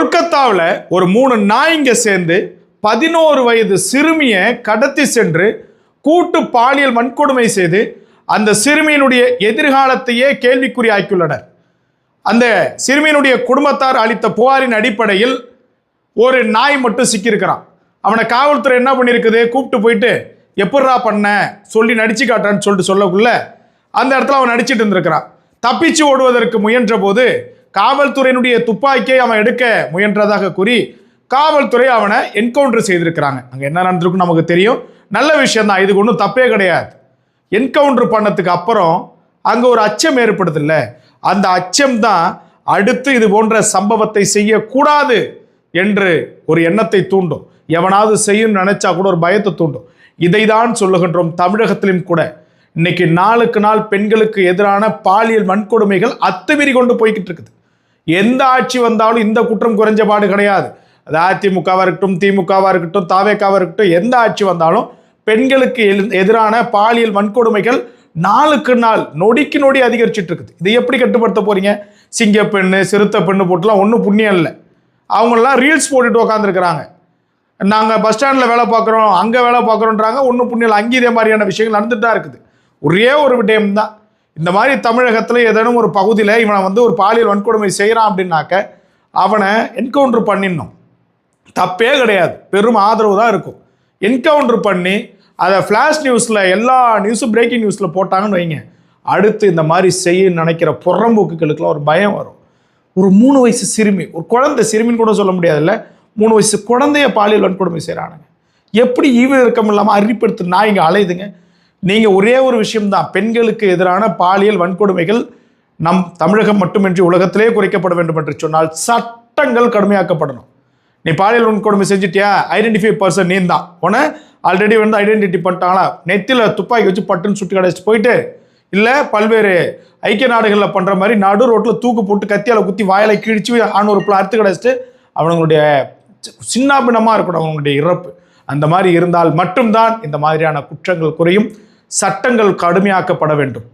கொல்கத்தாவில் ஒரு 3 நாய்ங்க சேர்ந்து 11 வயது சிறுமியை கடத்தி சென்று கூட்டு பாலியல் வன்கொடுமை செய்து அந்த சிறுமியினுடைய எதிர்காலத்தையே கேள்விக்குறி ஆக்கியுள்ளனர். அந்த சிறுமியினுடைய குடும்பத்தார் அளித்த புகாரின் அடிப்படையில் ஒரு நாய் மட்டும் சிக்கியிருக்கிறான். அவனை காவல்துறை என்ன பண்ணியிருக்குது, கூப்பிட்டு போயிட்டு எப்பட்றா பண்ண சொல்லி நடிச்சு காட்டான்னு சொல்லிட்டு சொல்லக்குள்ள அந்த இடத்துல அவன் நடிச்சிட்டு இருந்திருக்கிறான். தப்பிச்சு ஓடுவதற்கு முயன்ற போது காவல்துறையினுடைய துப்பாக்கியை அவன் எடுக்க முயன்றதாக கூறி காவல்துறை அவனை என்கவுண்டர் செய்திருக்கிறாங்க. அங்கே என்ன நடந்திருக்கும் நமக்கு தெரியும். நல்ல விஷயம் தான், இதுக்கு ஒன்றும் தப்பே கிடையாது. என்கவுண்டர் பண்ணதுக்கு அப்புறம் அங்கே ஒரு அச்சம் ஏற்படுது இல்லை, அந்த அச்சம் தான் அடுத்து இது போன்ற சம்பவத்தை செய்யக்கூடாது என்று ஒரு எண்ணத்தை தூண்டும். எவனாவது செய்யும் நினைச்சா கூட ஒரு பயத்தை தூண்டும். இதை தான் சொல்லுகின்றோம். தமிழகத்திலும் கூட இன்னைக்கு நாளுக்கு நாள் பெண்களுக்கு எதிரான பாலியல் வன்கொடுமைகள் அத்துமீறி கொண்டு போய்கிட்டு இருக்குது. எந்த ஆட்சி வந்தாலும் இந்த குற்றம் குறைஞ்ச பாடு கிடையாது. அது அதிமுகவாக இருக்கட்டும், திமுகவாக இருக்கட்டும், தாவேக்காவாக இருக்கட்டும், எந்த ஆட்சி வந்தாலும் பெண்களுக்கு எதிரான பாலியல் வன்கொடுமைகள் நாளுக்கு நாள் நொடிக்கு நொடி அதிகரிச்சுட்டு இருக்குது. இதை எப்படி கட்டுப்படுத்த போறீங்க? சிங்க பெண்ணு, சிறுத்தை பெண்ணு போட்டுலாம் ஒன்றும் புண்ணியம் இல்லை. அவங்களாம் ரீல்ஸ் போட்டுட்டு உட்காந்துருக்கிறாங்க. நாங்கள் பஸ் ஸ்டாண்டில் வேலை பார்க்குறோம், அங்கே வேலை பார்க்குறோன்றாங்க. ஒன்றும் புண்ணியம் இல்லை. அங்கே இதே மாதிரியான விஷயங்கள் நடந்துட்டு தான் இருக்குது. ஒரே ஒரு விடயம் தான், இந்த மாதிரி தமிழகத்தில் ஏதேனும் ஒரு பகுதியில் இவனை ஒரு பாலியல் வன்கொடுமை செய்கிறான் அப்படின்னாக்க அவனை என்கவுண்டர் பண்ணிடணும். தப்பே கிடையாது, பெரும் ஆதரவு தான் இருக்கும். என்கவுண்டர் பண்ணி அதை ஃப்ளாஷ் நியூஸில் எல்லா நியூஸும் பிரேக்கிங் நியூஸில் போட்டாங்கன்னு வைங்க, அடுத்து இந்த மாதிரி செய்ய நினைக்கிற புறம்போக்குகளுக்கெல்லாம் ஒரு பயம் வரும். ஒரு 3 வயசு சிறுமி, ஒரு குழந்தை, சிறுமின்னு கூட சொல்ல முடியாதுல்ல, 3 வயசு குழந்தைய பாலியல் வன்கொடுமை செய்கிறானுங்க. எப்படி ஈவு இறக்கம் இல்லாமல் அறிவிப்படுத்து நாய்ங்க அலையுதுங்க. நீங்கள் ஒரே ஒரு விஷயம்தான், பெண்களுக்கு எதிரான பாலியல் வன்கொடுமைகள் நம் தமிழகம் மட்டுமின்றி உலகத்திலே குறைக்கப்பட வேண்டும் என்று சொன்னால் சட்டங்கள் கடுமையாக்கப்படணும். நீ பாலியல் வன்கொடுமை செஞ்சுட்டியா, ஐடென்டிஃபை பர்சன் நீ தான், உன ஆல்ரெடி ஐடென்டிட்டி பண்ணிட்டாங்களா, நெத்தியில் துப்பாக்கி வச்சு பட்டுன்னு சுட்டு கடைச்சிட்டு போயிட்டு, இல்லை பல்வேறு ஐக்கிய நாடுகளில் பண்ணுற மாதிரி நடு ரோட்டில் தூக்கு போட்டு கத்தியால் குத்தி வாயில கிழிச்சு ஒரு அறுத்து கடைச்சிட்டு அவங்களுடைய சின்னாபின்னமாக இருக்கணும் அவங்களுடைய இறப்பு. அந்த மாதிரி இருந்தால் மட்டும்தான் இந்த மாதிரியான குற்றங்கள் குறையும். சட்டங்கள் கடுமையாக்கப்பட வேண்டும்.